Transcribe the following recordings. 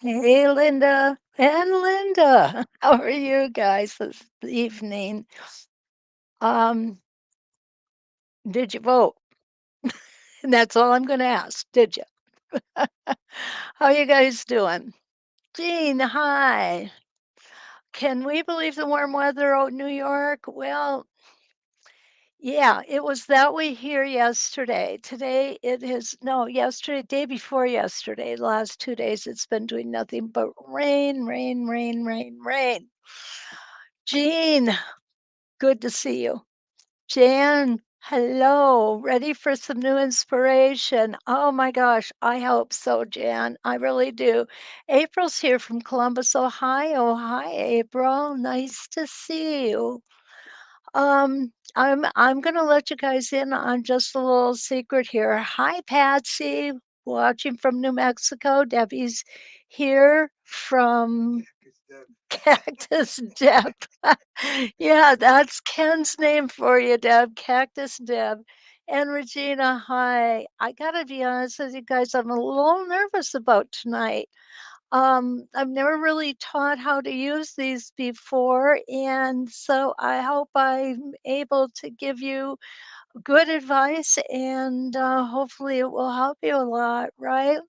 Hey, Linda and Linda. How are you guys this evening? Um, did you vote? And that's all I'm going to ask. Did you? How you guys doing? Jean, hi. Can we believe the warm weather out in New York? Well, yeah, it was that way here yesterday. Today it is, no, yesterday, day before yesterday, the last 2 days, it's been doing nothing but rain, rain, rain, rain, rain. Jean, good to see you. Jan, hello. Ready for some new inspiration? Oh my gosh, I hope so, Jan. I really do. April's here from Columbus, Ohio. Hi, April. Nice to see you. I'm gonna let you guys in on just a little secret here. Hi, Patsy, watching from New Mexico. Debbie's here from Cactus Deb. Yeah, that's Ken's name for you, Deb. Cactus Deb. And Regina, hi. I gotta be honest with you guys, I'm a little nervous about tonight. I've never really taught how to use these before, and so I hope I'm able to give you good advice and hopefully it will help you a lot, right?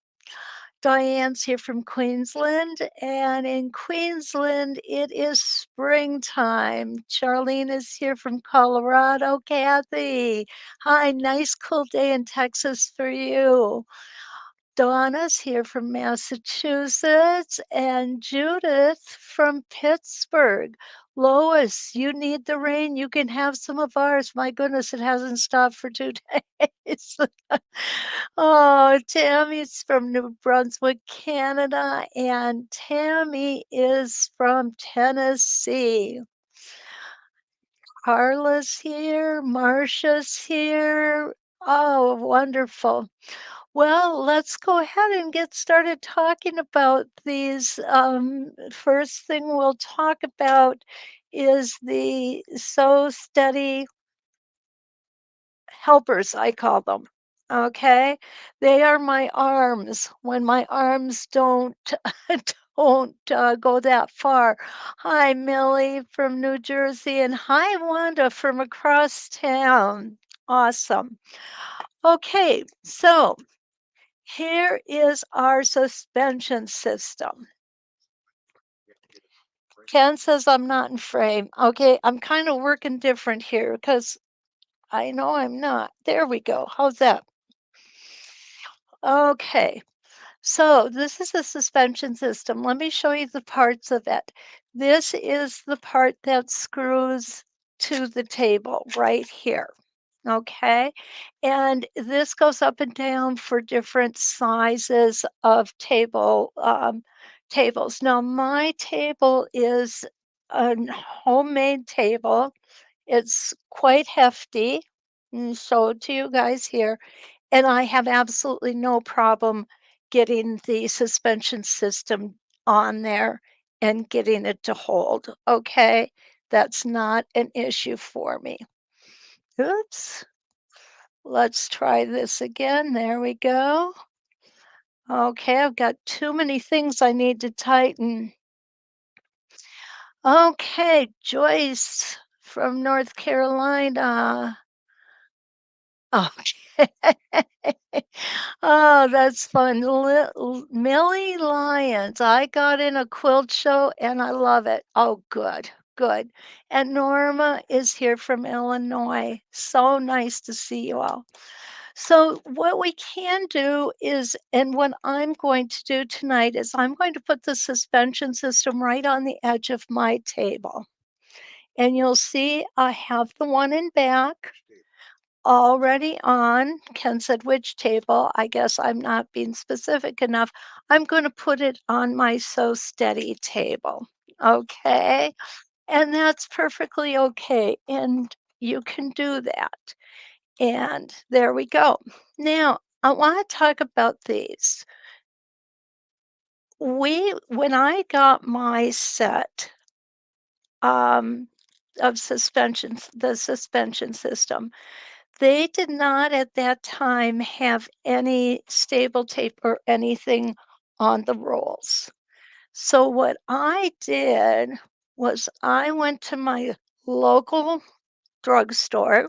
Diane's here from Queensland, and in Queensland, it is springtime. Charlene is here from Colorado. Kathy, hi, nice cool day in Texas for you. Donna's here from Massachusetts, and Judith from Pittsburgh. Lois, you need the rain. You can have some of ours. My goodness, it hasn't stopped for 2 days. Oh, Tammy's from New Brunswick, Canada, and Tammy is from Tennessee. Carla's here, Marcia's here. Oh, wonderful. Well, let's go ahead and get started talking about these. First thing we'll talk about is the sew steady helpers, I call them. Okay, they are my arms when my arms don't don't go that far. Hi, Millie from New Jersey, and hi, Wanda from across town. Awesome. Okay, so here is our suspension system. Ken says I'm not in frame. Okay, I'm kind of working different here because I know I'm not. There we go. How's that? Okay, so this is a suspension system. Let me show you the parts of it. This is the part that screws to the table right here. Okay, and this goes up and down for different sizes of tables. Now, my table is a homemade table. It's quite hefty. And show it to you guys here. And I have absolutely no problem getting the suspension system on there and getting it to hold. Okay, that's not an issue for me. Oops. Let's try this again. There we go. Okay, I've got too many things I need to tighten. Okay, Joyce from North Carolina. Okay. Oh, that's fun. Millie Lyons. I got in a quilt show and I love it. Oh, good, good. And Norma is here from Illinois. So nice to see you all. So, what we can do is, and what I'm going to do tonight is, I'm going to put the suspension system right on the edge of my table. And you'll see I have the one in back already on. Ken said, which table? I guess I'm not being specific enough. I'm going to put it on my Sew Steady table. Okay. And that's perfectly okay. And you can do that. And there we go. Now, I want to talk about these. When I got my set um, of suspensions, the suspension system, they did not at that time have any stable tape or anything on the rolls. So what I did was I went to my local drugstore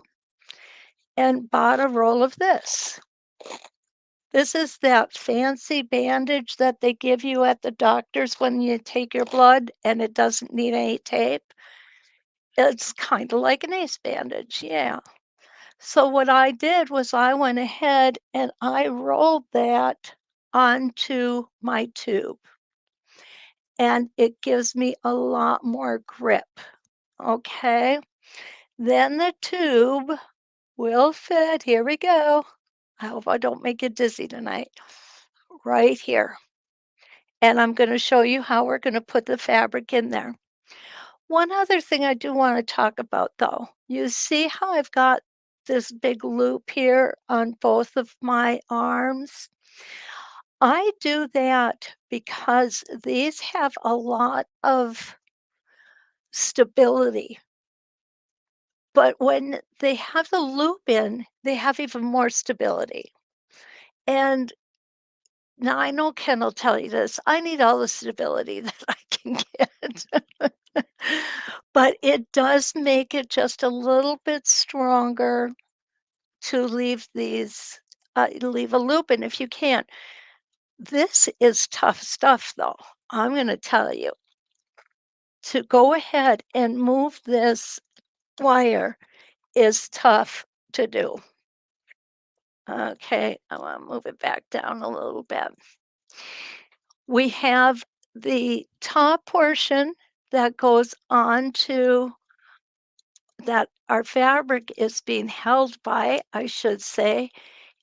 and bought a roll of this. This is that fancy bandage that they give you at the doctor's when you take your blood and it doesn't need any tape. It's kinda like an ace bandage, yeah. So what I did was I went ahead and I rolled that onto my tube, and it gives me a lot more grip, okay? Then the tube will fit, here we go. I hope I don't make you dizzy tonight. Right here. And I'm gonna show you how we're gonna put the fabric in there. One other thing I do wanna talk about though, you see how I've got this big loop here on both of my arms? I do that because these have a lot of stability, but when they have the loop in, they have even more stability. And now I know Ken will tell you this, I need all the stability that I can get. But it does make it just a little bit stronger to leave these leave a loop in if you can. This is tough stuff, though. I'm gonna tell you. To go ahead and move this wire is tough to do. Okay, I wanna move it back down a little bit. We have the top portion that goes onto that our fabric is being held by, I should say,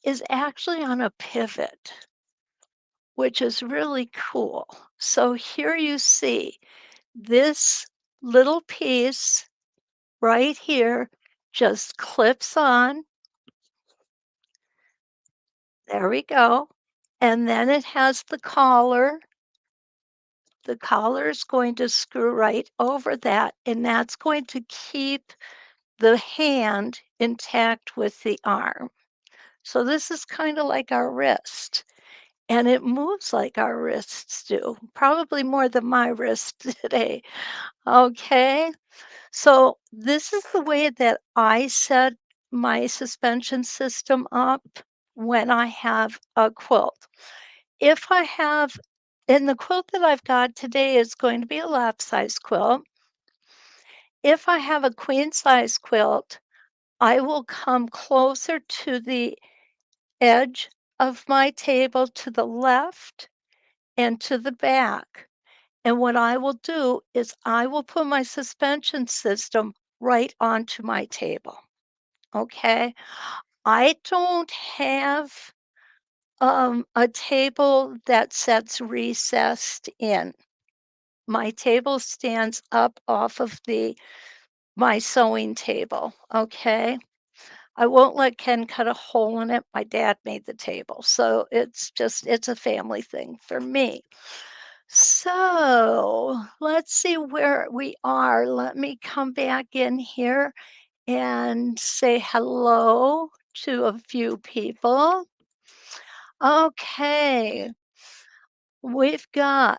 is actually on a pivot, which is really cool. So here you see this little piece right here just clips on. There we go. And then it has the collar. The collar is going to screw right over that, and that's going to keep the hand intact with the arm. So this is kind of like our wrist, and it moves like our wrists do, probably more than my wrist today. Okay. So this is the way that I set my suspension system up when I have a quilt. If I have and the quilt that I've got today is going to be a lap size quilt. If I have a queen size quilt, I will come closer to the edge of my table to the left and to the back. And what I will do is I will put my suspension system right onto my table. Okay. I don't have a table that sets recessed in. My table stands up off of the my sewing table. Okay. I won't let Ken cut a hole in it. My dad made the table. So it's a family thing for me. So let's see where we are. Let me come back in here and say hello to a few people. Okay, we've got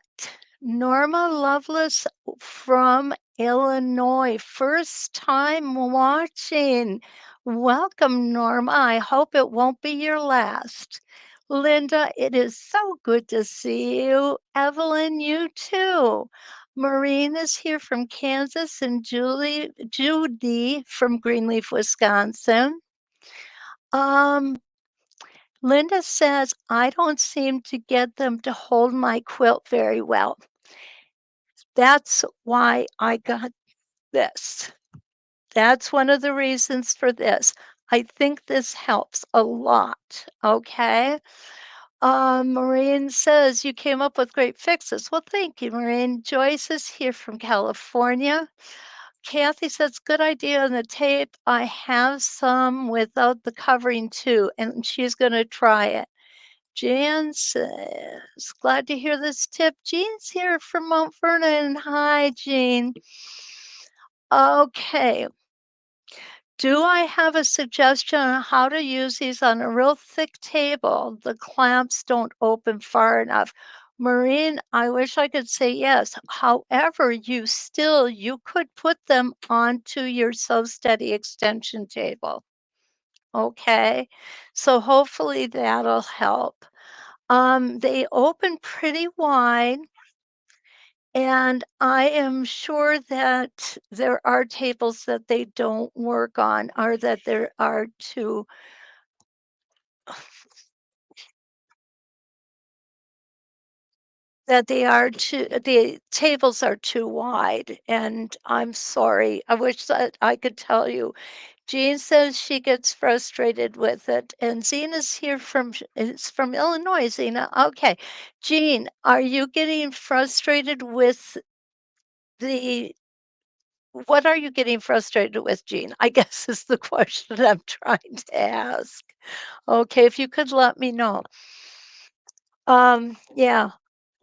Norma Lovelace from Illinois. First time watching. Welcome, Norma. I hope it won't be your last. Linda, it is so good to see you. Evelyn, you too. Maureen is here from Kansas and Judy from Greenleaf, Wisconsin. Um, Linda says, I don't seem to get them to hold my quilt very well. That's why I got this. That's one of the reasons for this. I think this helps a lot. Okay. Maureen says you came up with great fixes. Well, thank you, Maureen. Joyce is here from California. Kathy says, good idea on the tape. I have some without the covering too, and she's going to try it. Jan says, glad to hear this tip. Jean's here from Mount Vernon. Hi, Jean. Okay. Do I have a suggestion on how to use these on a real thick table? The clamps don't open far enough. Maureen, I wish I could say yes. However, you could put them onto your Sew Steady extension table. Okay. So hopefully that'll help. They open pretty wide, and I am sure that there are tables that they don't work on, or that there are too the tables are too wide, and I'm sorry. I wish that I could tell you. Jean says she gets frustrated with it, and Zena's here is from Illinois, Zena. Okay. Jean, are you getting frustrated with the what are you getting frustrated with, Jean? I guess is the question I'm trying to ask. Okay, if you could let me know. Yeah,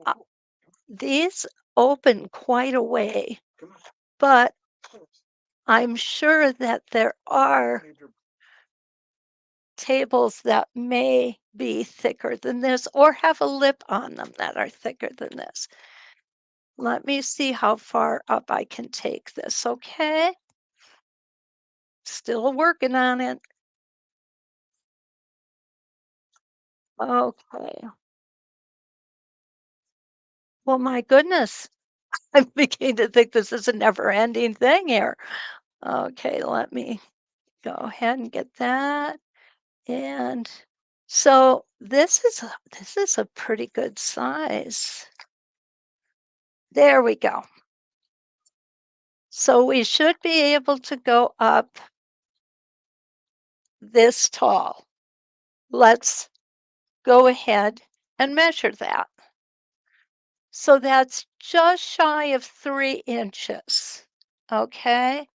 uh, these open quite a way, but I'm sure that there are tables that may be thicker than this or have a lip on them that are thicker than this. Let me see how far up I can take this, okay? Still working on it. Okay. Well, my goodness. I'm beginning to think this is a never-ending thing here. Okay, let me go ahead and get that. And so this is a pretty good size. There we go. So we should be able to go up this tall. Let's go ahead and measure that. So that's just shy of 3 inches. Okay.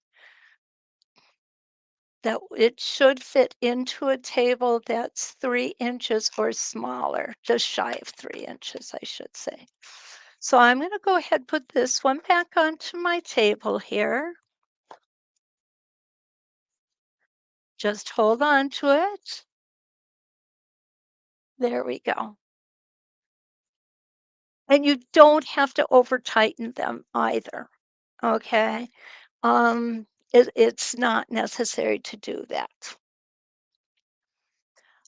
That it should fit into a table that's 3 inches or smaller, just shy of 3 inches, I should say. So I'm going to go ahead and put this one back onto my table here. Just hold on to it. There we go. And you don't have to over tighten them either. Okay. It's not necessary to do that.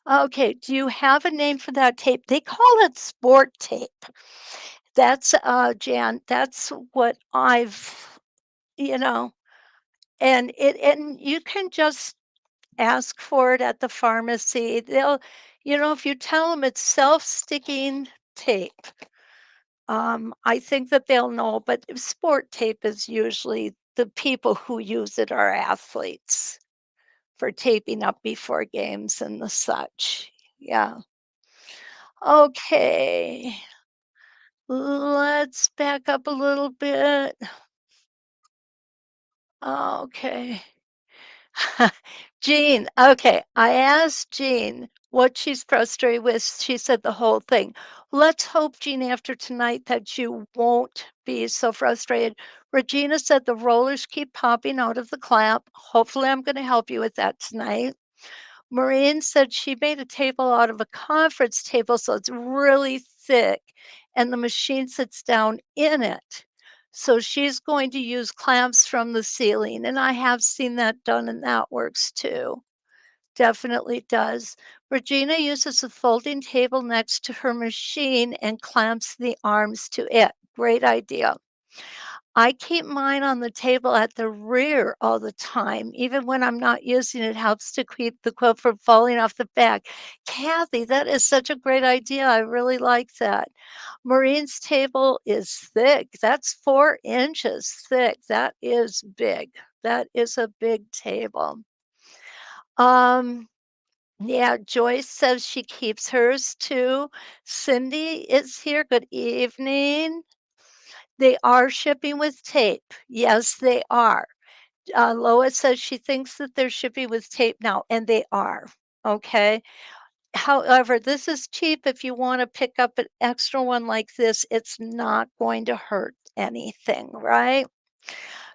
Okay, do you have a name for that tape? They call it sport tape. That's, Jan, that's what I've you know, and you can just ask for it at the pharmacy. If you tell them it's self-sticking tape, I think that they'll know, but sport tape is usually the people who use it are athletes for taping up before games and the such. Yeah. Okay. Let's back up a little bit. Okay. Jean, okay, I asked Jean what she's frustrated with. She said the whole thing. Let's hope, Jean, after tonight that you won't be so frustrated. Regina said the rollers keep popping out of the clamp. Hopefully, I'm going to help you with that tonight. Maureen said she made a table out of a conference table, so it's really thick, and the machine sits down in it. So she's going to use clamps from the ceiling, and I have seen that done, and that works too. Definitely does. Regina uses a folding table next to her machine and clamps the arms to it. Great idea. I keep mine on the table at the rear all the time. Even when I'm not using it, helps to keep the quilt from falling off the back. Kathy, that is such a great idea. I really like that. Maureen's table is thick. That's 4 inches thick. That is big. That is a big table. Um, yeah, Joyce says she keeps hers too. Cindy is here. Good evening. They are shipping with tape. Yes, they are. Lois says she thinks that they're shipping with tape now, and they are. Okay. However, this is cheap if you want to pick up an extra one like this. It's not going to hurt anything, right?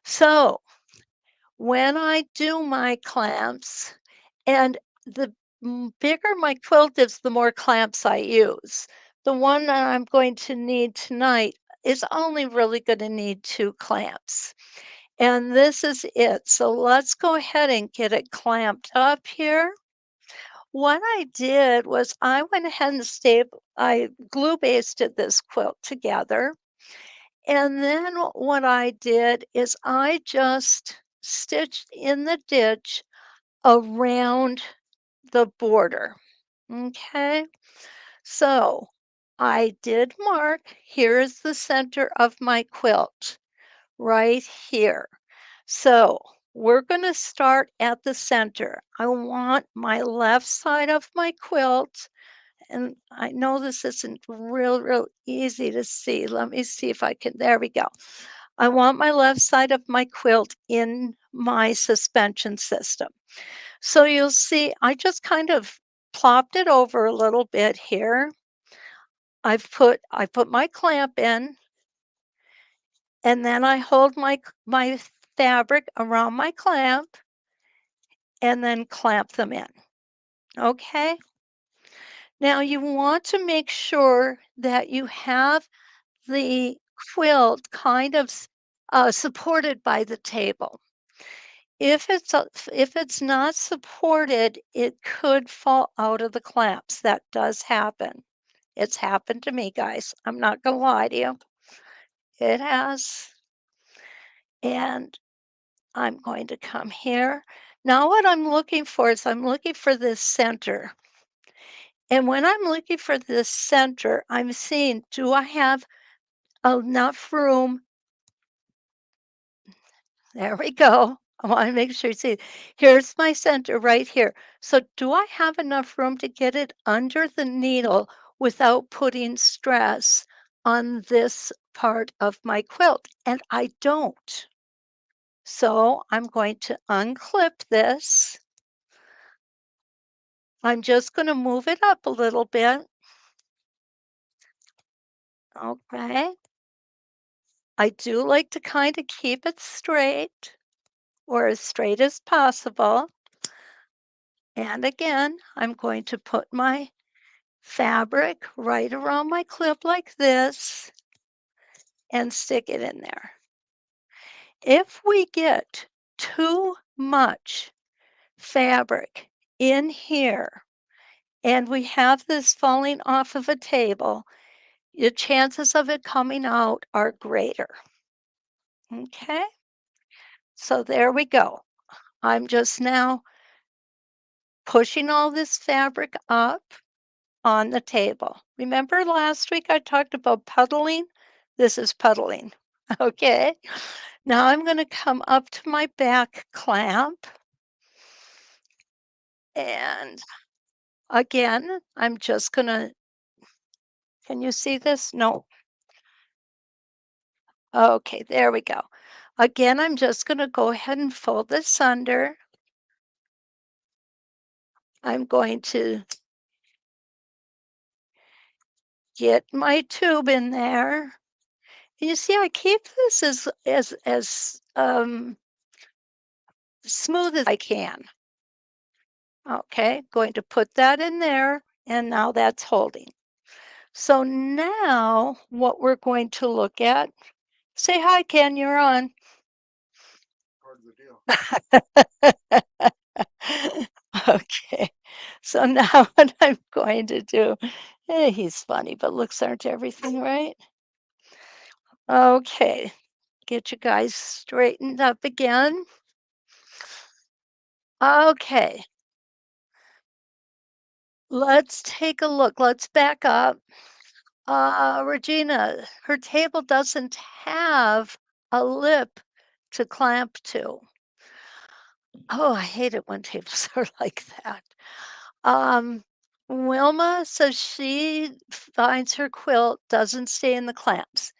So when I do my clamps, and the bigger my quilt is, the more clamps I use The one that I'm going to need tonight is only really gonna need 2 clamps, and this is it. So let's go ahead and get it clamped up here. What I did was I went ahead and I glue basted this quilt together, and then what I did is I just stitched in the ditch around the border, okay? So, I did mark, here's the center of my quilt, right here. So, we're gonna start at the center. I want my left side of my quilt, and I know this isn't real easy to see. Let me see if I can, there we go. I want my left side of my quilt in my suspension system. So you'll see I just kind of plopped it over a little bit here. I put my clamp in, and then I hold my fabric around my clamp and then clamp them in. Okay? Now you want to make sure that you have the quilt kind of supported by the table. If it's not supported, it could fall out of the clamps. That does happen. It's happened to me, guys. I'm not gonna lie to you. It has. And I'm going to come here. Now what I'm looking for is I'm looking for this center. And when I'm looking for this center, I'm seeing, do I have enough room? There we go. I want to make sure you see. Here's my center right here. So do I have enough room to get it under the needle without putting stress on this part of my quilt? And I don't. So I'm going to unclip this. I'm just going to move it up a little bit. Okay. I do like to kind of keep it straight or as straight as possible. And again, I'm going to put my fabric right around my clip like this and stick it in there. If we get too much fabric in here and we have this falling off of a table, the chances of it coming out are greater. Okay, so there we go. I'm just now pushing all this fabric up on the table. Remember last week I talked about puddling? This is puddling. Okay. Now I'm going to come up to my back clamp. And again, I'm just going to, can you see this? No. Okay, there we go. Again, I'm just going to go ahead and fold this under. I'm going to get my tube in there. You see, I keep this as smooth as I can. Okay, going to put that in there, and now that's holding. So now what we're going to look at, say hi, Ken, you're on. Okay, so now what I'm going to do, he's funny, but looks aren't everything, right? Okay, get you guys straightened up again. Okay, let's take a look. Let's back up. Regina, her table doesn't have a lip to clamp to. Oh, I hate it when tables are like that. Um, Wilma says she finds her quilt doesn't stay in the clamps.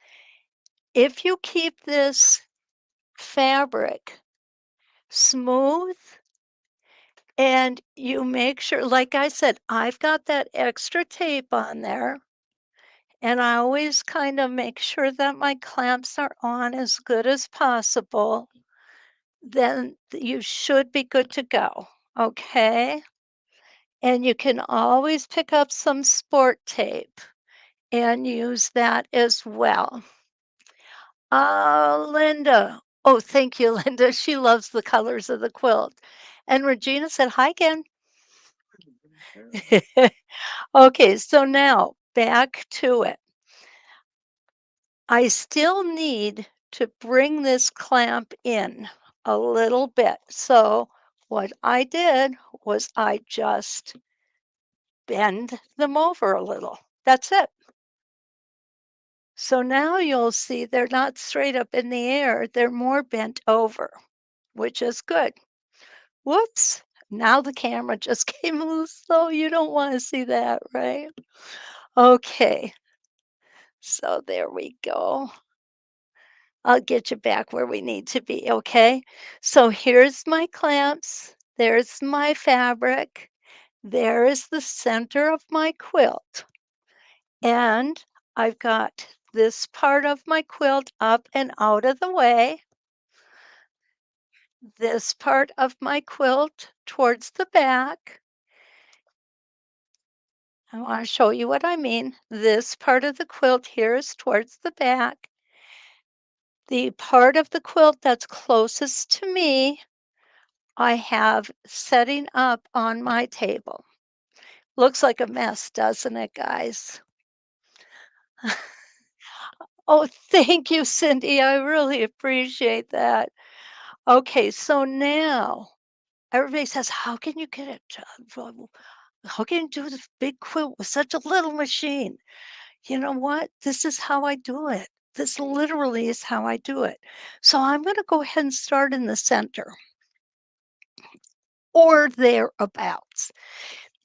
If you keep this fabric smooth and you make sure, like I said, I've got that extra tape on there. And I always kind of make sure that my clamps are on as good as possible, then you should be good to go, okay? And you can always pick up some sport tape and use that as well. Linda. Oh, thank you, Linda. She loves the colors of the quilt. And Regina said, hi, Ken. Okay, so now back to it. I still need to bring this clamp in a little bit. So what I did was I just bend them over a little. That's it. So now you'll see they're not straight up in the air, they're more bent over, which is good. Whoops, now the camera just came loose, so you don't want to see that, right? Okay, so there we go. I'll get you back where we need to be, okay? So here's my clamps, there's my fabric, there is the center of my quilt, and I've got this part of my quilt up and out of the way, this part of my quilt towards the back. I want to show you what I mean. This part of the quilt here is towards the back. The part of the quilt that's closest to me, I have setting up on my table. Looks like a mess, doesn't it, guys? Oh, thank you, Cindy. I really appreciate that. Okay, so now everybody says, how can you get it? How can you do this big quilt with such a little machine? You know what? This is how I do it. This literally is how I do it. So I'm going to go ahead and start in the center or thereabouts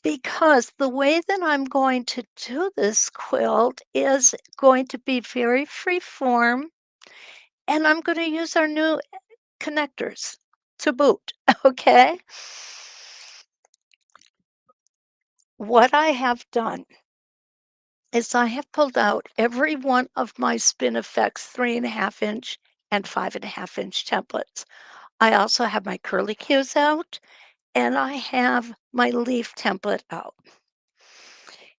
because the way that I'm going to do this quilt is going to be very free form and I'm going to use our new connectors to boot. Okay. What I have done is I have pulled out every one of my Spin Effects 3.5 inch and 5.5 inch templates. I also have my curly cues out and I have my leaf template out.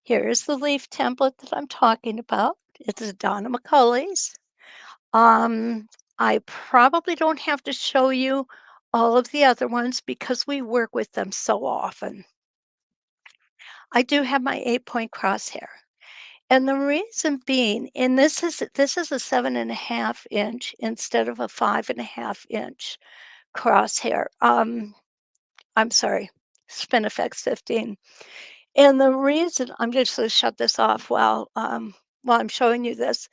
Here's the leaf template that I'm talking about. It's a Donna McCulley's. Um, I probably don't have to show you all of the other ones because we work with them so often. I do have my 8-point crosshair. And the reason being, and this is a 7.5 inch instead of a 5.5 inch crosshair. I'm sorry, Spinifex 15. And the reason I'm just going to shut this off while I'm showing you this,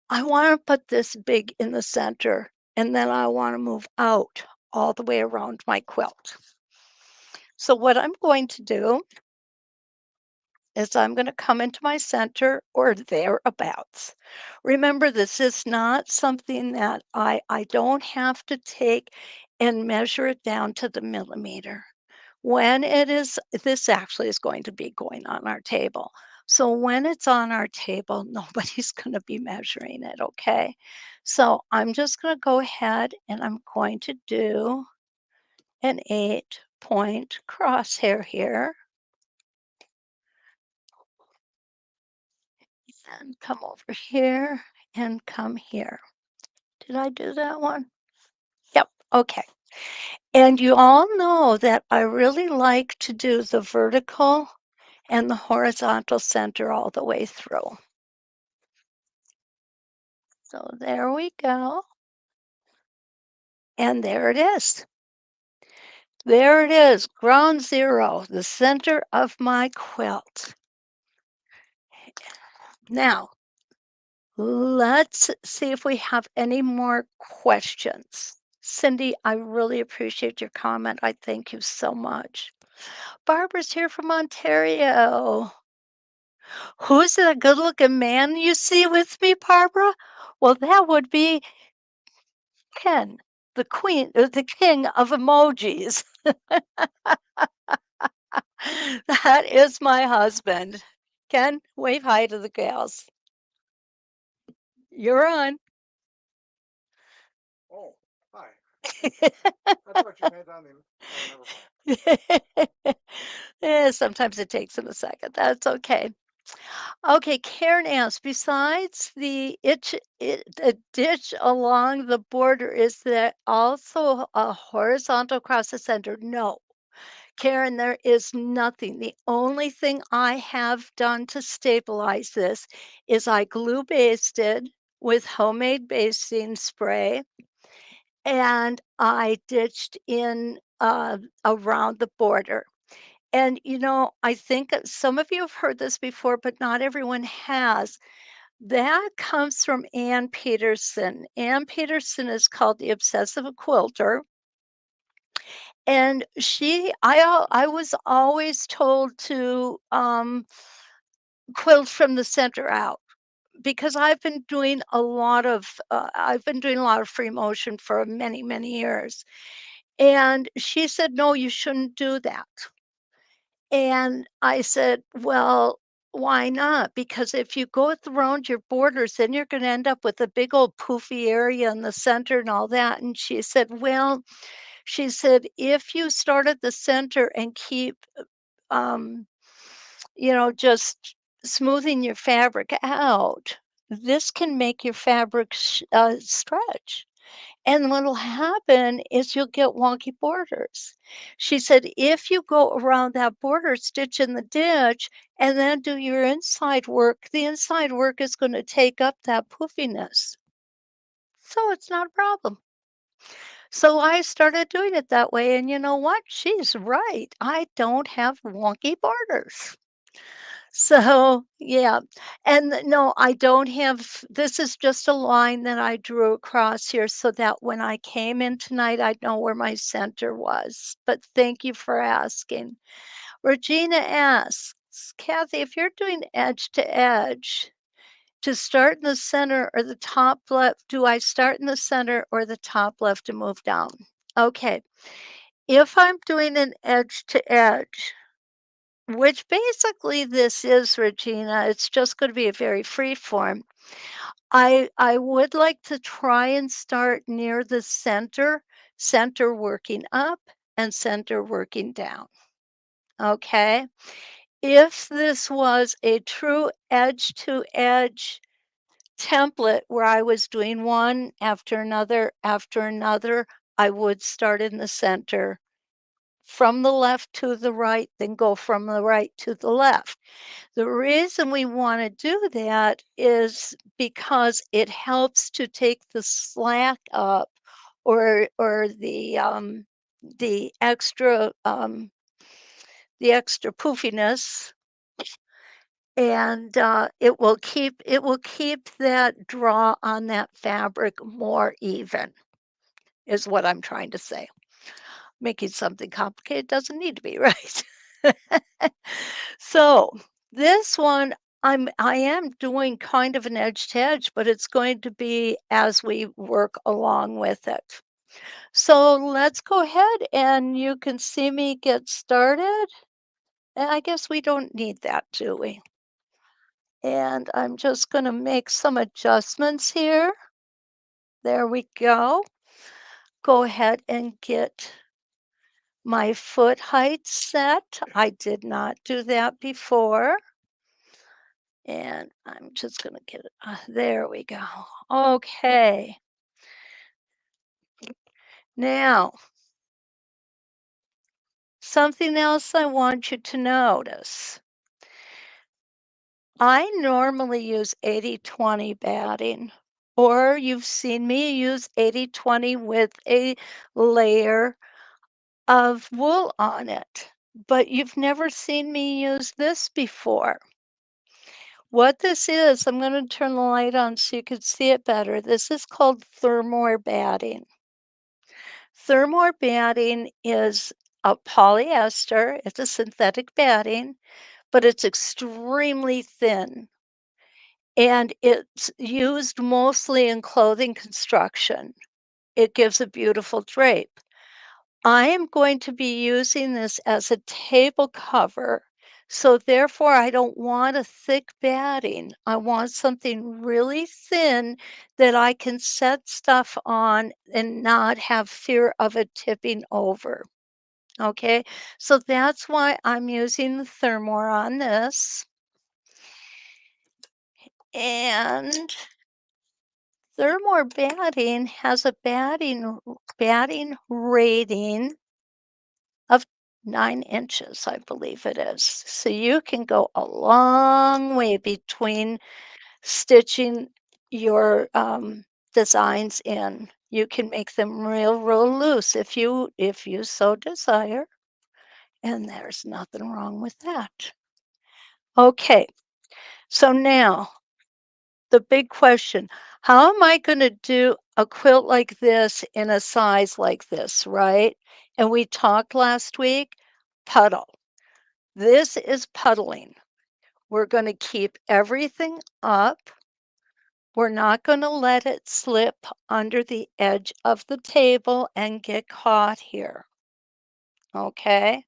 I want to put this big in the center, and then I want to move out all the way around my quilt. So what I'm going to do is I'm going to come into my center or thereabouts. Remember, this is not something that I don't have to take and measure it down to the millimeter. When it is, this actually is going to be going on our table. So when it's on our table, nobody's going to be measuring it, okay? So I'm just going to go ahead and I'm going to do an 8-point crosshair here. And come over here and come here. Did I do that one? Yep. Okay. And you all know that I really like to do the vertical and the horizontal center all the way through. So there we go. And there it is. There it is, ground zero, the center of my quilt. Now, let's see if we have any more questions. Cindy, I really appreciate your comment. I thank you so much. Barbara's here from Ontario. Who's that good looking man you see with me, Barbara? Well, that would be Ken, the king of emojis. That is my husband. Ken, wave hi to the gals. You're on. Oh, hi. I thought you meant on the. Oh, never mind. Yeah, sometimes it takes him a second. That's okay. Okay, Karen asks, besides the ditch along the border, is there also a horizontal across the center? No. Karen, there is nothing. The only thing I have done to stabilize this is I glue basted with homemade basting spray, and I ditched in around the border. And I think that some of you have heard this before, but not everyone has. That comes from Ann Peterson. Ann Peterson is called the obsessive quilter, and I was always told to quilt from the center out because I've been doing a lot of free motion for many years, and she said, no, you shouldn't do that. And I said, "Well, why not? Because if you go around your borders, then you're gonna end up with a big old poofy area in the center and all that." And she said, "Well," she said, "if you start at the center and keep, um, just smoothing your fabric out, this can make your fabric stretch. And what'll happen is you'll get wonky borders." She said, "If you go around that border, stitch in the ditch, and then do your inside work, the inside work is gonna take up that poofiness. So it's not a problem." So I started doing it that way, and you know what? She's right. I don't have wonky borders. So, yeah, and no, I don't have this is just a line that I drew across here so that when I came in tonight, I'd know where my center was, but thank you for asking. Regina asks, "Kathy, if you're doing edge to edge, to start in the center or the top left, do I start in the center or the top left and move down?" Okay, if I'm doing an edge to edge, which basically this is, Regina, it's just gonna be a very free form. I would like to try and start near the center working up and center working down, okay? If this was a true edge to edge template where I was doing one after another, I would start in the center from the left to the right, then go from the right to the left. The reason we wanna do that is because it helps to take the slack up or the extra poofiness, and, it will keep that draw on that fabric more even, is what I'm trying to say. Making something complicated doesn't need to be, right? So, this one, I am doing kind of an edge to edge, but it's going to be as we work along with it. So, let's go ahead and you can see me get started. And I guess we don't need that, do we? And I'm just going to make some adjustments here. There we go. Go ahead and get my foot height set. I did not do that before. And I'm just going to get it. There we go. Okay. Now, something else I want you to notice. I normally use 80/20 batting, or you've seen me use 80/20 with a layer of wool on it, but you've never seen me use this before. What this is, I'm going to turn the light on so you can see it better. This is called thermoir batting. Thermoir batting is a polyester, it's a synthetic batting, but it's extremely thin and it's used mostly in clothing construction. It gives a beautiful drape. I am going to be using this as a table cover. So therefore, I don't want a thick batting. I want something really thin that I can set stuff on and not have fear of it tipping over. Okay, so that's why I'm using the thermoir on this. And Thermore batting has a batting rating of 9 inches, I believe it is. So you can go a long way between stitching your designs in. You can make them real loose if you so desire, and there's nothing wrong with that. Okay, so now the big question, how am I going to do a quilt like this in a size like this, right? And we talked last week, puddle. This is puddling. We're going to keep everything up. We're not going to let it slip under the edge of the table and get caught here. Okay?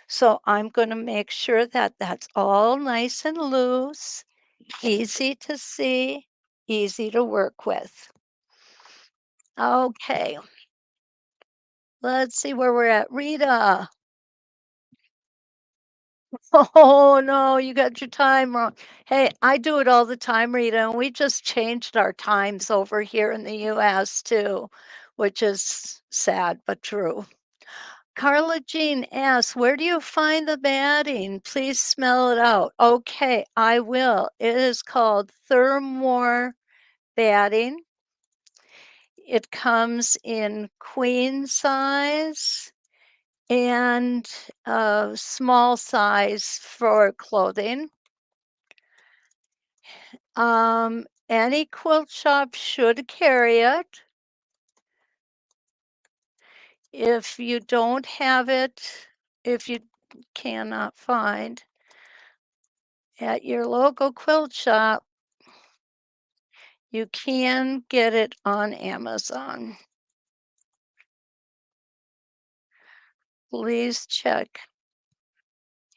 So I'm going to make sure that that's all nice and loose, easy to see, easy to work with. Okay, let's see where we're at. Rita. Oh no, you got your time wrong. Hey, I do it all the time, Rita, and we just changed our times over here in the US too, which is sad but true. Carla Jean asks, where do you find the batting? Please smell it out. Okay, I will. It is called Thermore batting. It comes in queen size and small size for clothing. Any quilt shop should carry it. If you don't have it, if you cannot find at your local quilt shop, you can get it on Amazon. Please check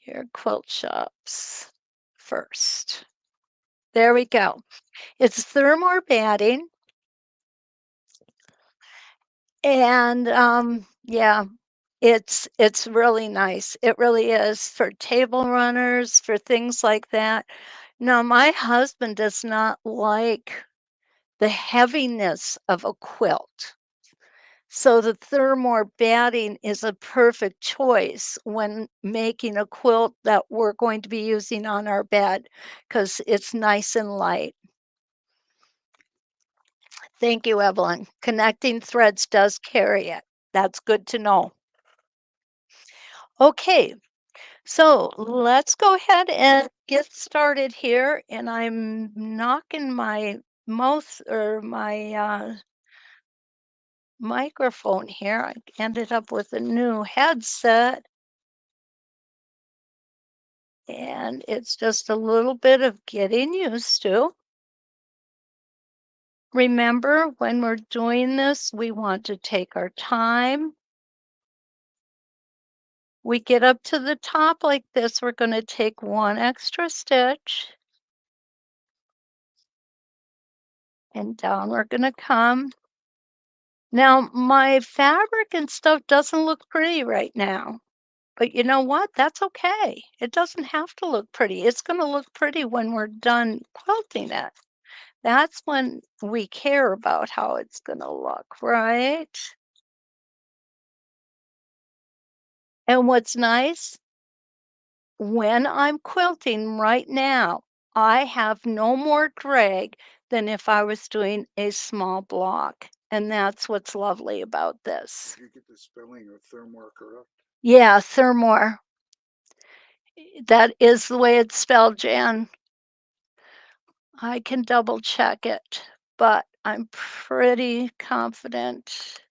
your quilt shops first. There we go. It's Thermore batting. And yeah, it's really nice. It really is for table runners, for things like that. Now, my husband does not like the heaviness of a quilt. So the Thermore batting is a perfect choice when making a quilt that we're going to be using on our bed because it's nice and light. Thank you, Evelyn. Connecting Threads does carry it. That's good to know. Okay, so let's go ahead and get started here. And I'm knocking my mouth or my microphone here. I ended up with a new headset. And it's just a little bit of getting used to. Remember, when we're doing this, we want to take our time. We get up to the top like this, we're going to take one extra stitch. And down we're going to come. Now, my fabric and stuff doesn't look pretty right now. But you know what? That's okay. It doesn't have to look pretty. It's going to look pretty when we're done quilting it. That's when we care about how it's going to look, right? And what's nice, when I'm quilting right now, I have no more drag than if I was doing a small block. And that's what's lovely about this. Did you get the spelling of Thermore correct? Yeah, Thermore. That is the way it's spelled, Jan. I can double check it, but I'm pretty confident.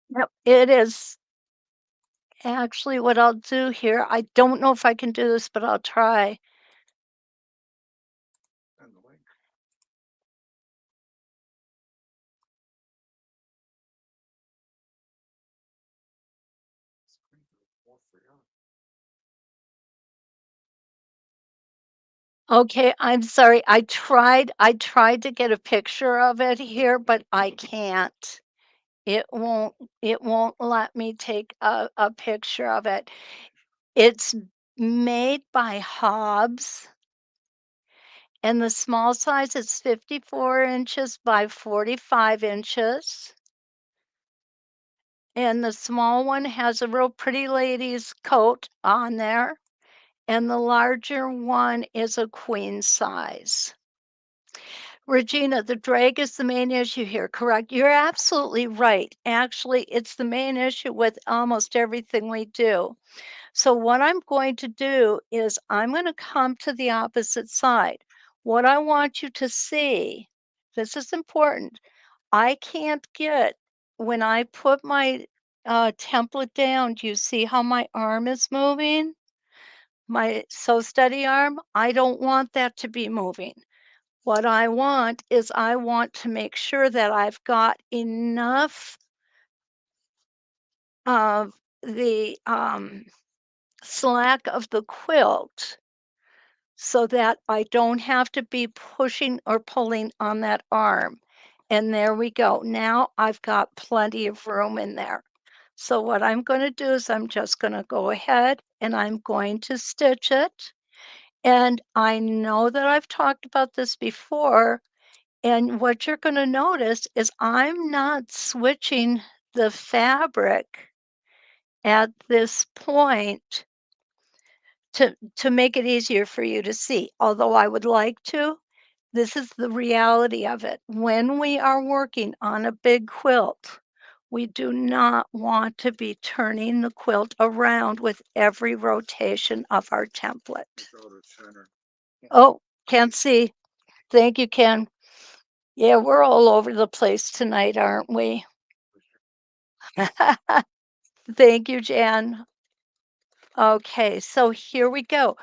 Yep, it is. Actually, what I'll do here, I don't know if I can do this, but I'll try. And the link. Okay, I'm sorry. I tried to get a picture of it here, but I can't. It won't let me take a picture of it. It's made by Hobbs, and the small size is 54 inches by 45 inches. And the small one has a real pretty lady's coat on there, and the larger one is a queen size. Regina, the drag is the main issue here, correct? You're absolutely right. Actually, it's the main issue with almost everything we do. So what I'm going to do is I'm going to come to the opposite side. What I want you to see, this is important. I can't get, when I put my template down, do you see how my arm is moving? My sew steady arm? I don't want that to be moving. What I want is I want to make sure that I've got enough of the slack of the quilt so that I don't have to be pushing or pulling on that arm. And there we go. Now I've got plenty of room in there. So what I'm going to do is I'm just going to go ahead and I'm going to stitch it. And I know that I've talked about this before. And what you're going to notice is I'm not switching the fabric at this point to make it easier for you to see, although I would like to. This is the reality of it. When we are working on a big quilt, we do not want to be turning the quilt around with every rotation of our template. Oh, can't see. Thank you, Ken. Yeah, we're all over the place tonight, aren't we? Thank you, Jan. Okay, so here we go.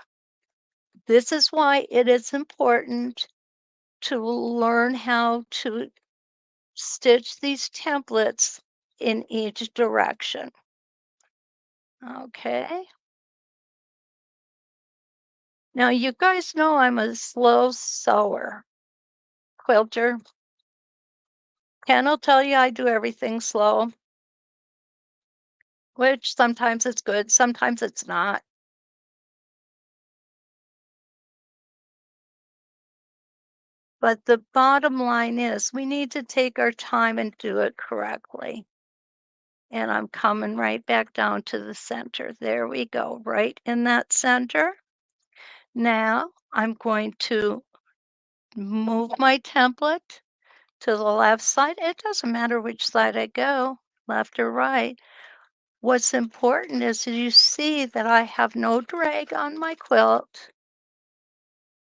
This is why it is important to learn how to stitch these templates in each direction. Okay. Now you guys know I'm a slow sewer, quilter. Ken will tell you I do everything slow, which sometimes it's good, sometimes it's not. But the bottom line is we need to take our time and do it correctly. And I'm coming right back down to the center. There we go, right in that center. Now I'm going to move my template to the left side. It doesn't matter which side I go, left or right. What's important is that you see that I have no drag on my quilt.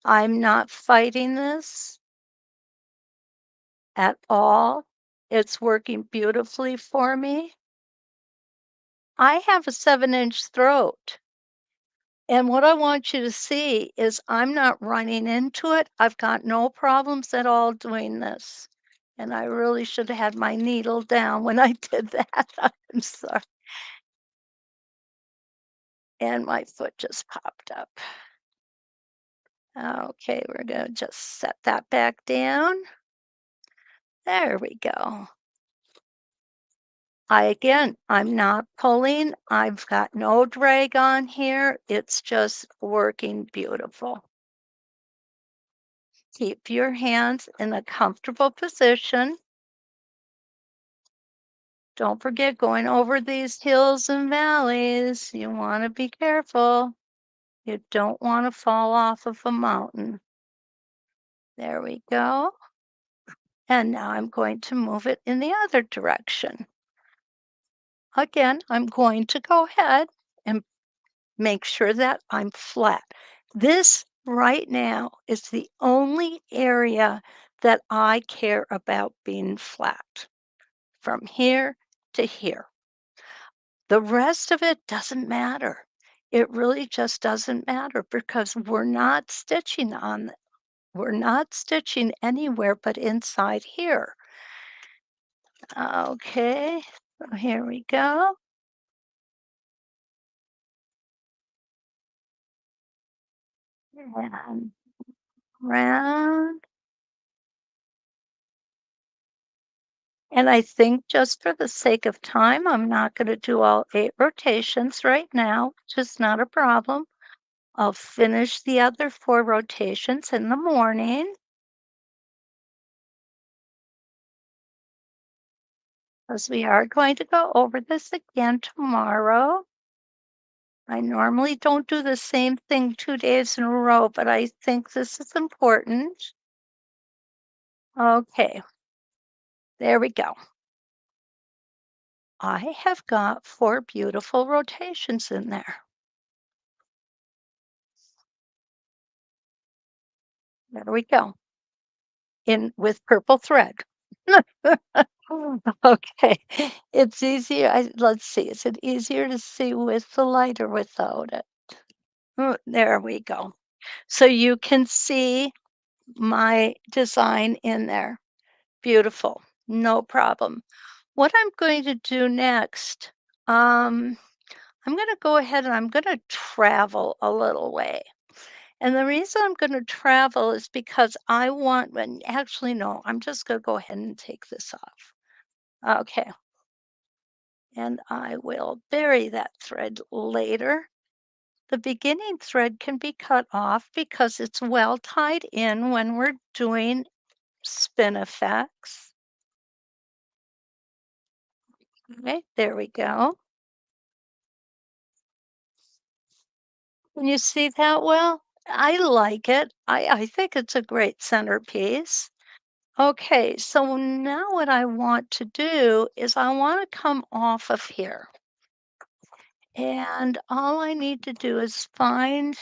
I'm not fighting this at all. It's working beautifully for me. I have a 7-inch throat. And what I want you to see is I'm not running into it. I've got no problems at all doing this. And I really should have had my needle down when I did that. I'm sorry. And my foot just popped up. Okay, we're going to just set that back down. There we go. I'm not pulling. I've got no drag on here. It's just working beautiful. Keep your hands in a comfortable position. Don't forget going over these hills and valleys. You want to be careful. You don't want to fall off of a mountain. There we go. And now I'm going to move it in the other direction. Again, I'm going to go ahead and make sure that I'm flat. This right now is the only area that I care about being flat, from here to here. The rest of it doesn't matter. It really just doesn't matter because we're not stitching anywhere but inside here. Okay, so here we go. And round And I think just for the sake of time, I'm not gonna do all 8 rotations right now, just not a problem. I'll finish the other 4 rotations in the morning, as we are going to go over this again tomorrow. I normally don't do the same thing 2 days in a row, but I think this is important. Okay, there we go. I have got 4 beautiful rotations in there. There we go, in with purple thread. Okay, it's easier let's see, is it easier to see with the light or without it? There we go. So you can see my design in there. Beautiful, no problem. What I'm going to do next, I'm gonna go ahead and I'm gonna travel a little way. And the reason I'm gonna travel is because I want actually, no, I'm just gonna go ahead and take this off. Okay, and I will bury that thread later. The beginning thread can be cut off because it's well tied in when we're doing spin effects. Okay, there we go. Can you see that well? I like it. I think it's a great centerpiece. Okay, so now what I want to do is I want to come off of here. And all I need to do is find,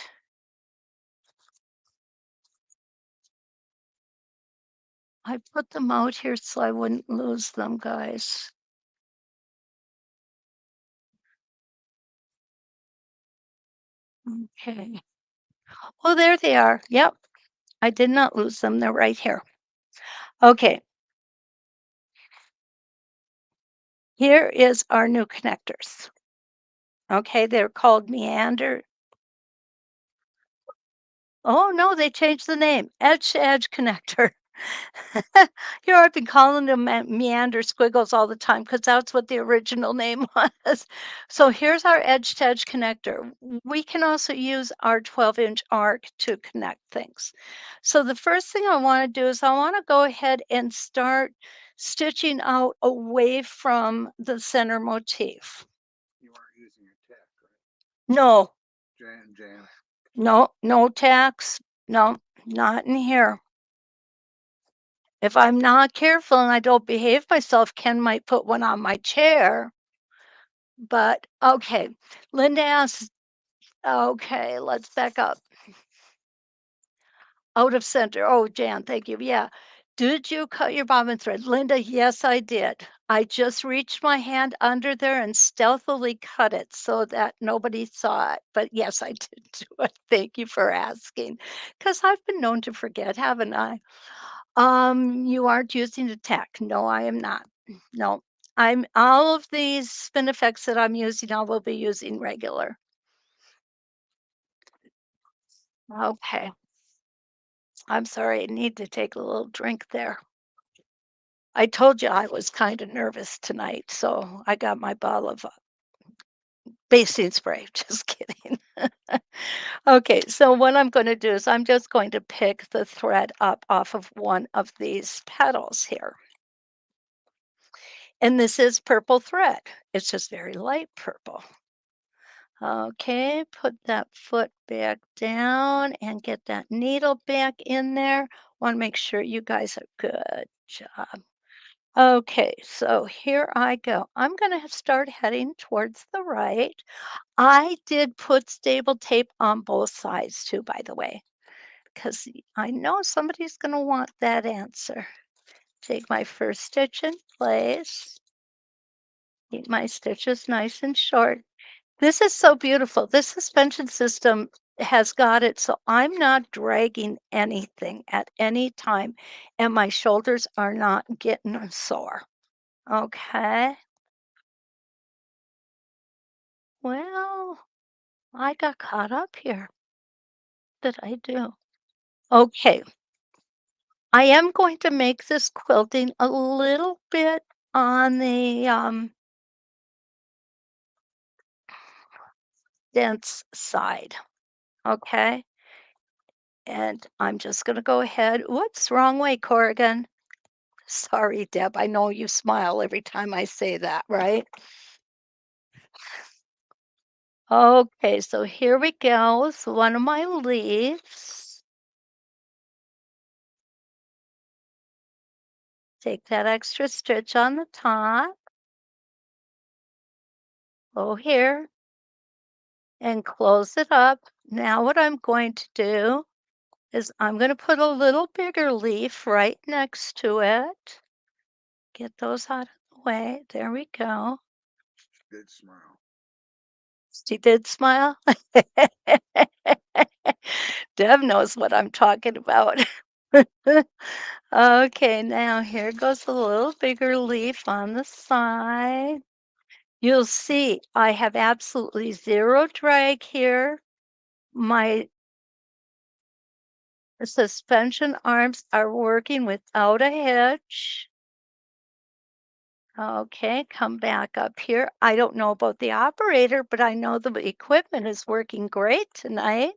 I put them out here so I wouldn't lose them, guys. Okay. Oh, there they are. Yep, I did not lose them. They're right here. Okay, here is our new connectors. Okay, they're called meander. Oh, no, they changed the name. Edge to edge connector. Here I've been calling them meander squiggles all the time because that's what the original name was. So here's our edge to edge connector. We can also use our 12-inch arc to connect things. So the first thing I want to do is I want to go ahead and start stitching out away from the center motif. You aren't using your tack, right? No, Jan. no, no tacks. No, not in here. If I'm not careful and I don't behave myself, Ken might put one on my chair. But okay, Linda asks, okay, let's back up. Out of center. Oh, Jan, thank you. Yeah. Did you cut your bobbin thread? Linda, yes, I did. I just reached my hand under there and stealthily cut it so that nobody saw it. But yes, I did do it. Thank you for asking. Because I've been known to forget, haven't I? You aren't using the tack. No, I am not. No. I'm all of these spin effects that I'm using, I will be using regular. Okay. I'm sorry, I need to take a little drink there. I told you I was kind of nervous tonight, so I got my bottle of basting spray. Just kidding. Okay, so what I'm going to do is I'm just going to pick the thread up off of one of these petals here. And this is purple thread. It's just very light purple. Okay, put that foot back down and get that needle back in there. Want to make sure you guys are good job. Okay, so here I go. I'm going to start heading towards the right. I did put stable tape on both sides too, by the way, because I know somebody's going to want that answer. Take my first stitch in place. Keep my stitches nice and short. This is so beautiful. This suspension system has got it so I'm not dragging anything at any time, and my shoulders are not getting sore. Okay. Well, I got caught up here. What did I do? Okay. I am going to make this quilting a little bit on the, dense side, okay? And I'm just gonna go ahead whoops, wrong way, Corrigan. Sorry, Deb, I know you smile every time I say that, right? Okay, so here we go with one of my leaves. Take that extra stitch on the top, go here, and close it up. Now what I'm going to do is I'm gonna put a little bigger leaf right next to it. Get those out of the way. There we go. Did smile. She did smile. Deb knows what I'm talking about. Okay, now here goes a little bigger leaf on the side. You'll see I have absolutely zero drag here. My suspension arms are working without a hitch. Okay, come back up here. I don't know about the operator, but I know the equipment is working great tonight.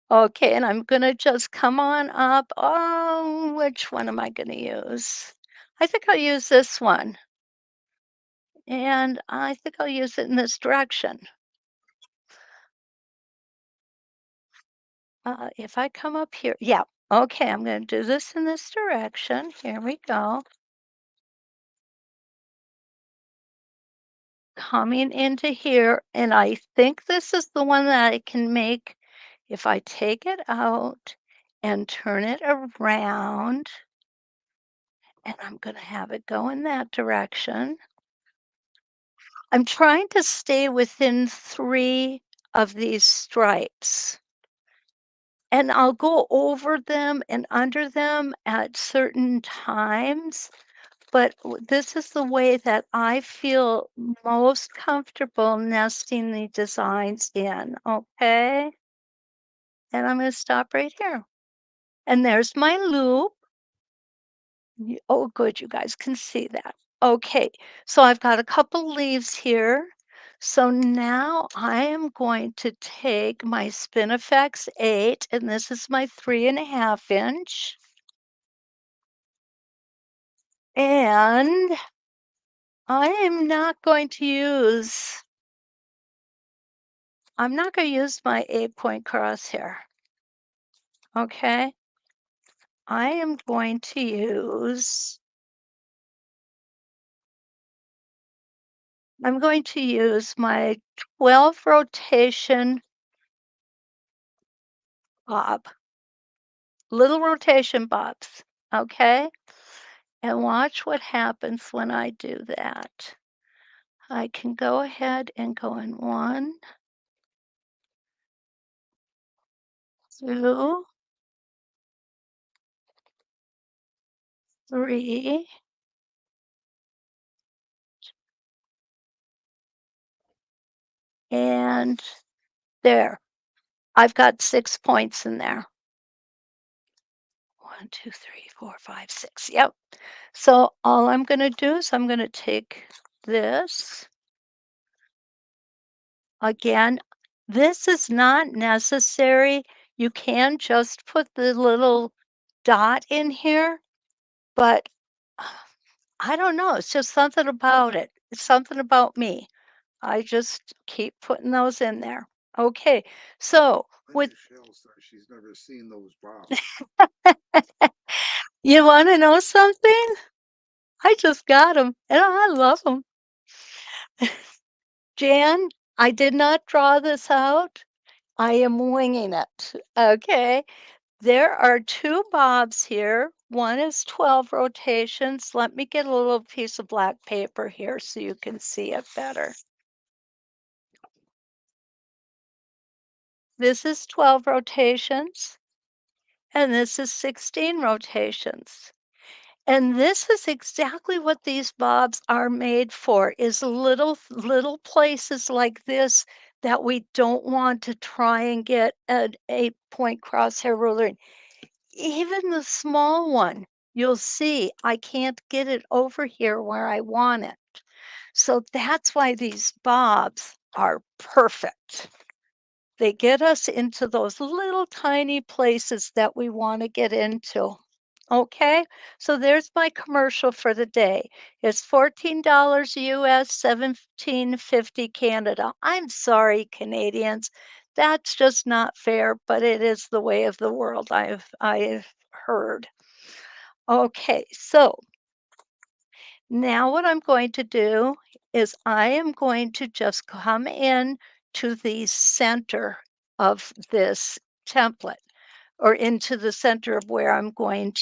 Okay, and I'm gonna just come on up. Oh, which one am I gonna use? I think I'll use this one. And I think I'll use it in this direction. If I come up here, yeah. Okay, I'm gonna do this in this direction. Here we go. Coming into here, and I think this is the one that I can make if I take it out and turn it around, and I'm gonna have it go in that direction. I'm trying to stay within 3 of these stripes, and I'll go over them and under them at certain times, but this is the way that I feel most comfortable nesting the designs in, okay? And I'm gonna stop right here. And there's my loop. Oh, good, you guys can see that. Okay, so I've got a couple leaves here. So now I am going to take my Spinifex 8, and this is my 3.5 inch. And I am not going to use, I'm not going to use my 8-point crosshair. Okay, I am going to use, I'm going to use my 12 rotation bob, little rotation bobs. Okay, and watch what happens when I do that. I can go ahead and go in 1, 2, 3, and there. I've got 6 points in there. 1, 2, 3, 4, 5, 6. Yep. So all I'm gonna do is I'm gonna take this. Again, this is not necessary. You can just put the little dot in here, but I don't know, it's just something about it. It's something about me. I just keep putting those in there. Okay, so with Michelle says she's never seen those bobs. you wanna know something? I just got them, and I love them. Jan, I did not draw this out. I am winging it, okay? There are 2 bobs here. One is 12 rotations. Let me get a little piece of black paper here so you can see it better. This is 12 rotations, and this is 16 rotations. And this is exactly what these bobs are made for, is little places like this that we don't want to try and get an 8-point crosshair ruler in. Even the small one, you'll see I can't get it over here where I want it. So that's why these bobs are perfect. They get us into those little tiny places that we want to get into. Okay, so there's my commercial for the day. It's $14 US, 17.50 Canada. I'm sorry, Canadians. That's just not fair, but it is the way of the world, I've heard. Okay, so now what I'm going to do is I am going to just come in to the center of this template or into the center of where I am going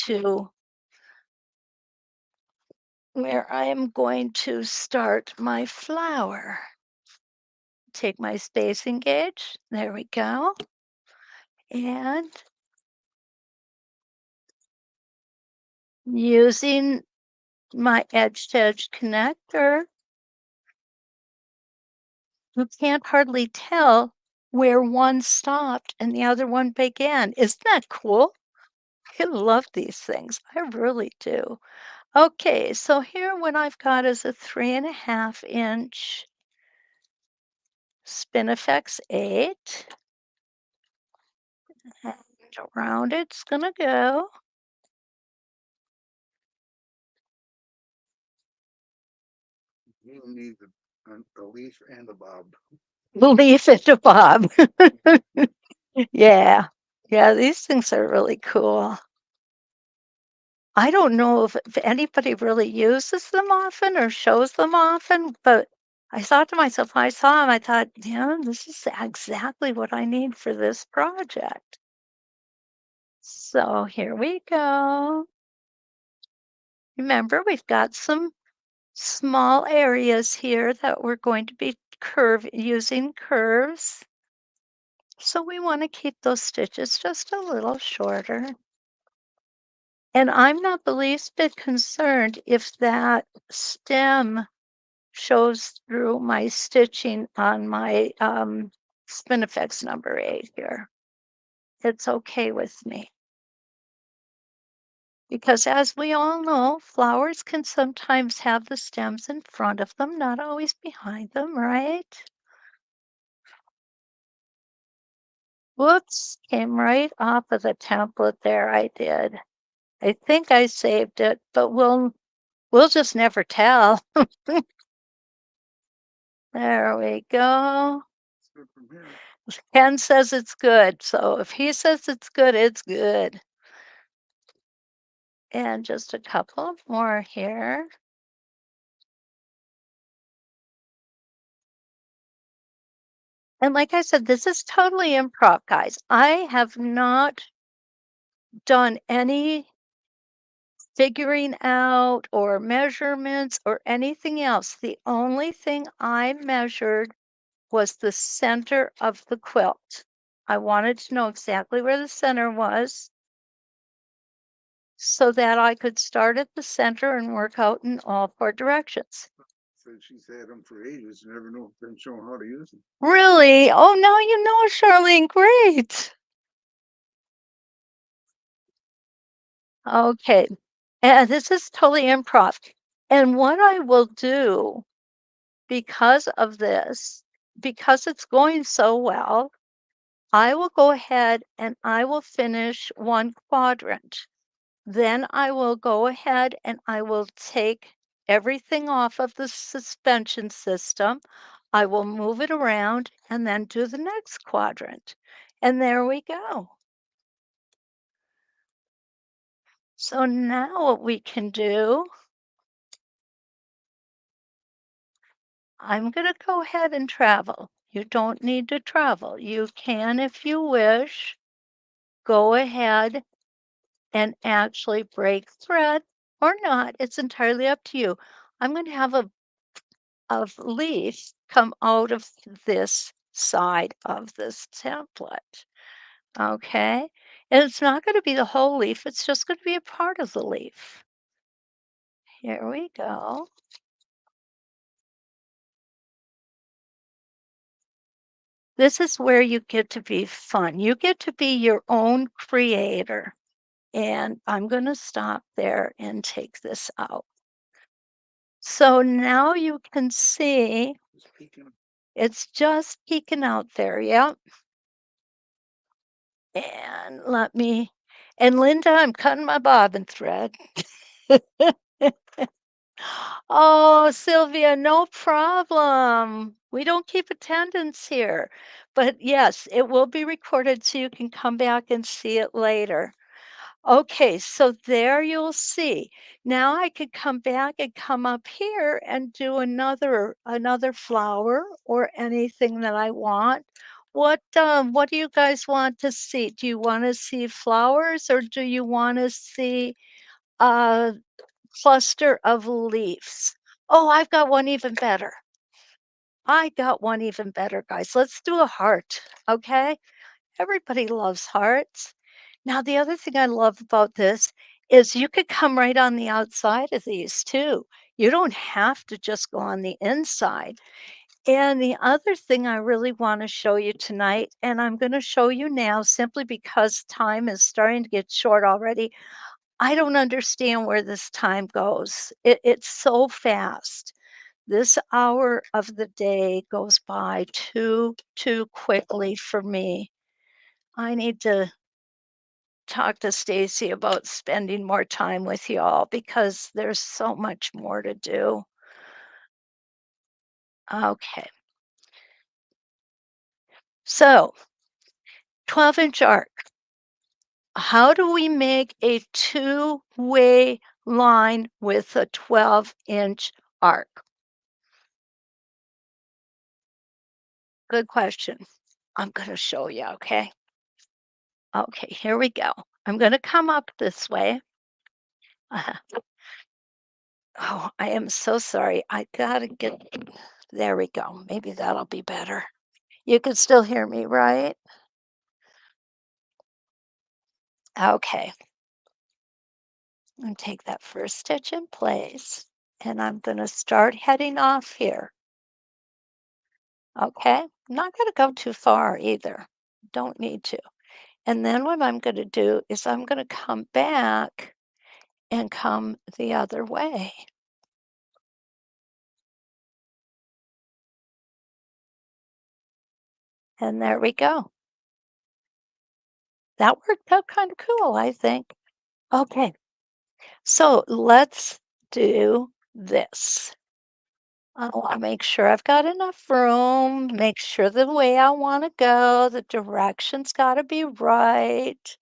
to start my flower. Take my spacing gauge. There we go. And using my edge to edge connector, you can't hardly tell where one stopped and the other one began. Isn't that cool? I love these things. I really do. Okay, so here what I've got is a 3.5-inch Spinifex 8. And around it's gonna go. You need a leaf and a bob. Leave it to Bob. Yeah. Yeah, these things are really cool. I don't know if anybody really uses them often or shows them often, but I thought to myself, when I saw them, I thought, yeah, this is exactly what I need for this project. So here we go. Remember, we've got some small areas here that we're going to be using curves. So we want to keep those stitches just a little shorter. And I'm not the least bit concerned if that stem shows through my stitching on my Spinifex number 8 here. It's okay with me. Because as we all know, flowers can sometimes have the stems in front of them, not always behind them, right? Whoops, came right off of the template there, I did. I think I saved it, but we'll just never tell. There we go. From here. Ken says it's good, so if he says it's good, it's good. And just a couple more here. And like I said, this is totally improv, guys. I have not done any figuring out or measurements or anything else. The only thing I measured was the center of the quilt. I wanted to know exactly where the center was so that I could start at the center and work out in all 4 directions. So she's had them for ages. Never know been shown how to use them. Really? Oh, now you know, Charlene. Great. Okay. And this is totally improv. And what I will do because of this, because it's going so well, I will go ahead and I will finish one quadrant. Then I will go ahead and I will take everything off of the suspension system. I will move it around and then do the next quadrant. And there we go. So now what we can do, I'm going to go ahead and travel. You don't need to travel. You can, if you wish, go ahead and actually break thread or not. It's entirely up to you. I'm going to have a of leaf come out of this side of this template. Okay. And it's not going to be the whole leaf. It's just going to be a part of the leaf. Here we go. This is where you get to be fun. You get to be your own creator. And I'm going to stop there and take this out. So now you can see Just peeking. it's just peeking out there. Yep. And and Linda, I'm cutting my bobbin thread. Oh, Sylvia, no problem. We don't keep attendance here. But yes, it will be recorded so you can come back and see it later. Okay, so there you'll see. Now I could come back and come up here and do another flower or anything that I want. What do you guys want to see? Do you want to see flowers or do you want to see a cluster of leaves? Oh, I've got one even better. I got one even better, guys. Let's do a heart, okay? Everybody loves hearts. Now, the other thing I love about this is you could come right on the outside of these too. You don't have to just go on the inside. And the other thing I really want to show you tonight, and I'm going to show you now simply because time is starting to get short already. I don't understand where this time goes. It's so fast. This hour of the day goes by too quickly for me. I need to talk to Stacy about spending more time with y'all because there's so much more to do. Okay. So, 12-inch arc. How do we make a two-way line with a 12-inch arc? Good question. I'm going to show you, okay? Okay, here we go. I'm going to come up this way. Oh, I am so sorry. I gotta get there we go. Maybe that'll be better. You can still hear me, right? Okay. And take that first stitch in place, and I'm gonna start heading off here. Okay? I'm not gonna go too far either. Don't need to. And then what I'm gonna do is I'm gonna come back and come the other way. And there we go. That worked out kind of cool, I think. Okay, so let's do this. I wanna make sure I've got enough room, make sure the way I wanna go, the direction's gotta be right,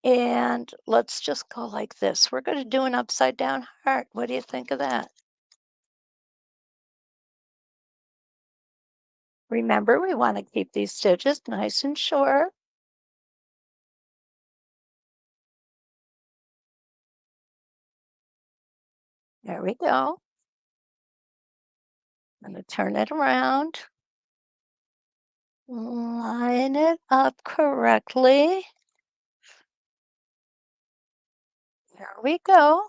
and let's just go like this. We're gonna do an upside down heart. What do you think of that? Remember, we wanna keep these stitches nice and short. There we go. I'm gonna turn it around, line it up correctly. There we go.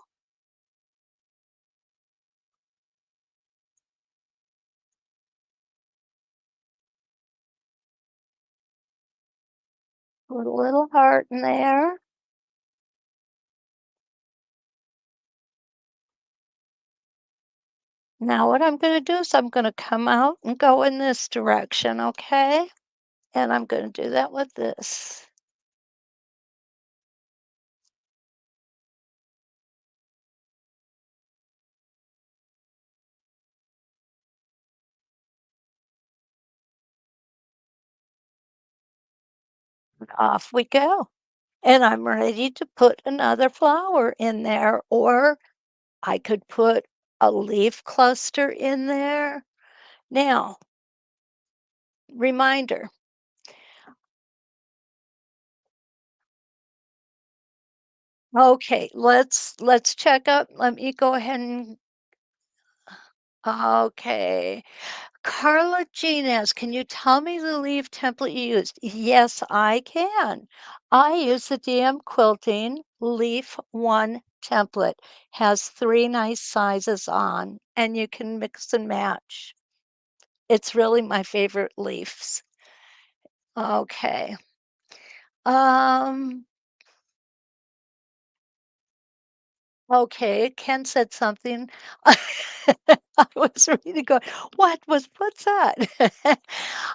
Put a little heart in there. Now what I'm gonna do is I'm gonna come out and go in this direction, okay? And I'm gonna do that with this. Off we go. And I'm ready to put another flower in there, or I could put a leaf cluster in there. Now, reminder. Okay, let's check up. Let me go ahead and okay. Carla Jean asks, "Can you tell me the leaf template you used?" Yes, I can. I use the DM Quilting Leaf 1 template. Has 3 nice sizes on, and you can mix and match. It's really my favorite leaves. Okay. Um, Okay, Ken said something. I was reading going, what's that?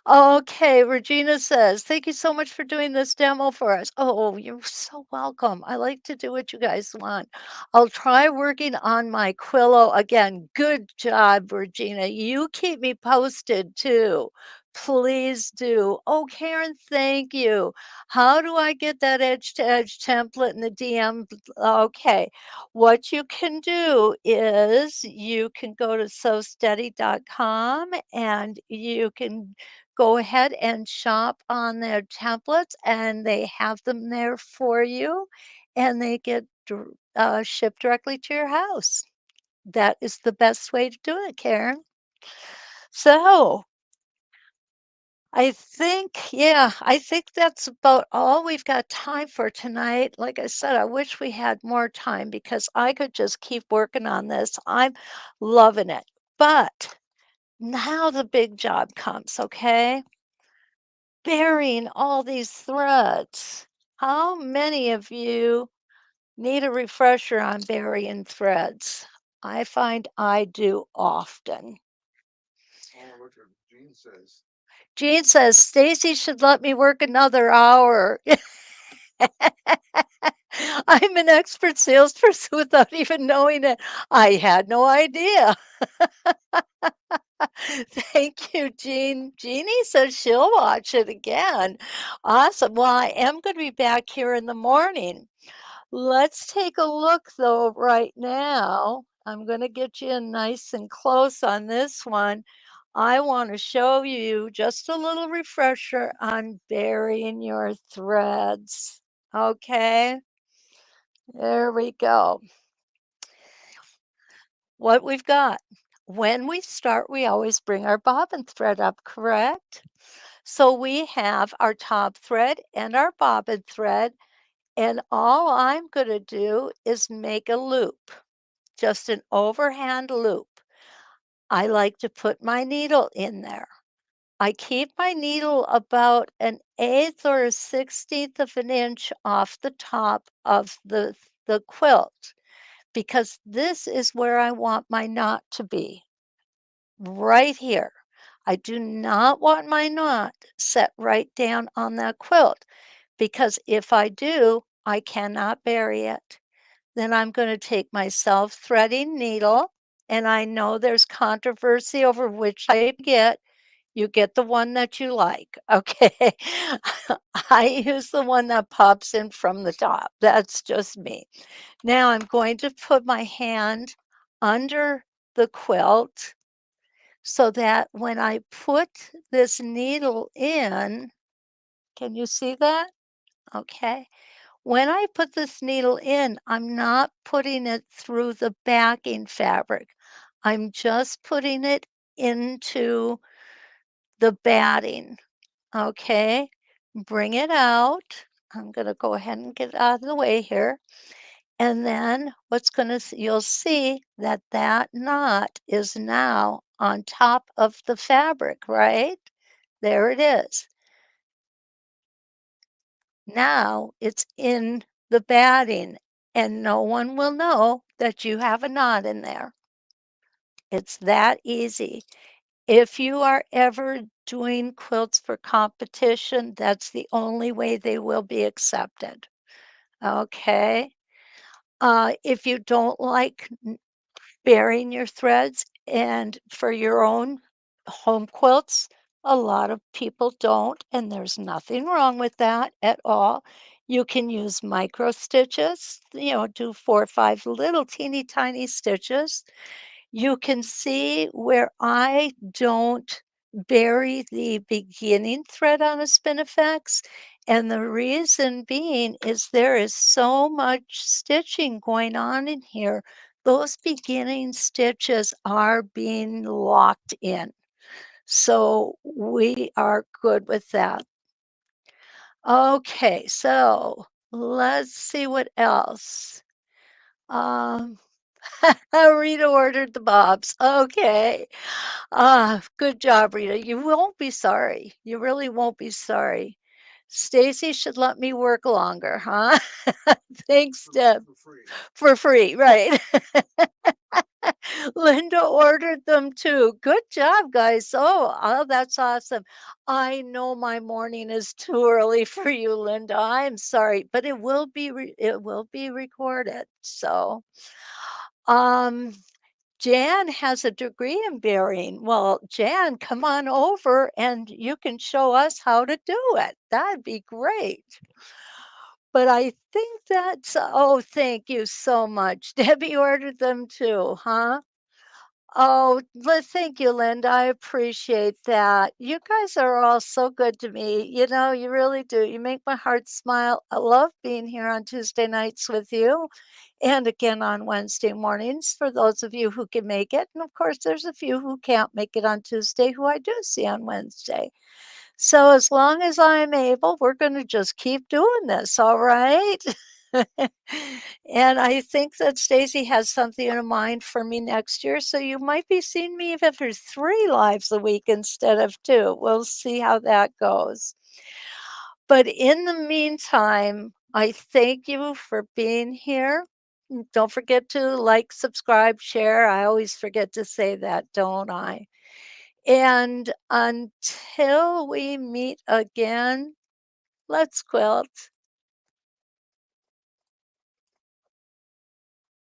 Okay, Regina says, thank you so much for doing this demo for us. Oh, you're so welcome. I like to do what you guys want. I'll try working on my Quillo again. Good job, Regina. You keep me posted too. Please do. Oh, Karen, thank you. How do I get that edge to edge template in the DM? Okay. What you can do is you can go to sewsteady.com and you can go ahead and shop on their templates, and they have them there for you, and they get shipped directly to your house. That is the best way to do it, Karen. So I think that's about all we've got time for tonight. Like I said, I wish we had more time because I could just keep working on this. I'm loving it. But now the big job comes, okay? Burying all these threads. How many of you need a refresher on burying threads? I find I do often. Oh, look at Gene says. Jean says Stacy should let me work another hour. I'm an expert salesperson without even knowing it. I had no idea. Thank you, Jean. Jeannie says she'll watch it again. Awesome. Well, I am going to be back here in the morning. Let's take a look, though, right now. I'm going to get you in nice and close on this one. I want to show you just a little refresher on burying your threads. Okay, there we go. What we've got. When we start, we always bring our bobbin thread up, correct? So we have our top thread and our bobbin thread, and all I'm going to do is make a loop, just an overhand loop. I like to put my needle in there. I keep my needle about an eighth or a 16th of an inch off the top of the quilt because this is where I want my knot to be, right here. I do not want my knot set right down on that quilt because if I do, I cannot bury it. Then I'm going to take my self-threading needle, and I know there's controversy over which type you get. You get the one that you like, okay? I use the one that pops in from the top. That's just me. Now I'm going to put my hand under the quilt so that when I put this needle in, can you see that? Okay. When I put this needle in, I'm not putting it through the backing fabric. I'm just putting it into the batting. Okay. Bring it out. I'm going to go ahead and get out of the way here. And then what's going to, you'll see that that knot is now on top of the fabric, right? There it is. Now it's in the batting and no one will know that you have a knot in there. It's that easy. If you are ever doing quilts for competition, that's the only way they will be accepted. Okay. If you don't like burying your threads and for your own home quilts, a lot of people don't, and there's nothing wrong with that at all. You can use micro stitches, do 4 or 5 little teeny tiny stitches. You can see where I don't bury the beginning thread on a spinifex, and the reason being is there is so much stitching going on in here. Those beginning stitches are being locked in. So we are good with that. Okay, so let's see what else. Um, Rita ordered the bobs. Okay. Good job, Rita. You won't be sorry. You really won't be sorry. Stacy should let me work longer, huh? Thanks, Deb. For free. For free, right. Linda ordered them too. Good job, guys. Oh, that's awesome. I know my morning is too early for you, Linda. I'm sorry, but it will be recorded. So, um, Jan has a degree in berrying. Well, Jan, come on over and you can show us how to do it. That'd be great. But I think oh, thank you so much. Debbie ordered them too, huh? Oh, thank you, Linda. I appreciate that. You guys are all so good to me. You really do. You make my heart smile. I love being here on Tuesday nights with you and again on Wednesday mornings for those of you who can make it. And of course, there's a few who can't make it on Tuesday who I do see on Wednesday. So as long as I'm able, we're going to just keep doing this, all right? And I think that Stacy has something in mind for me next year, so you might be seeing me even for 3 lives a week instead of 2. We'll see how that goes. But in the meantime, I thank you for being here. Don't forget to like, subscribe, share. I always forget to say that, don't I? And until we meet again, let's quilt.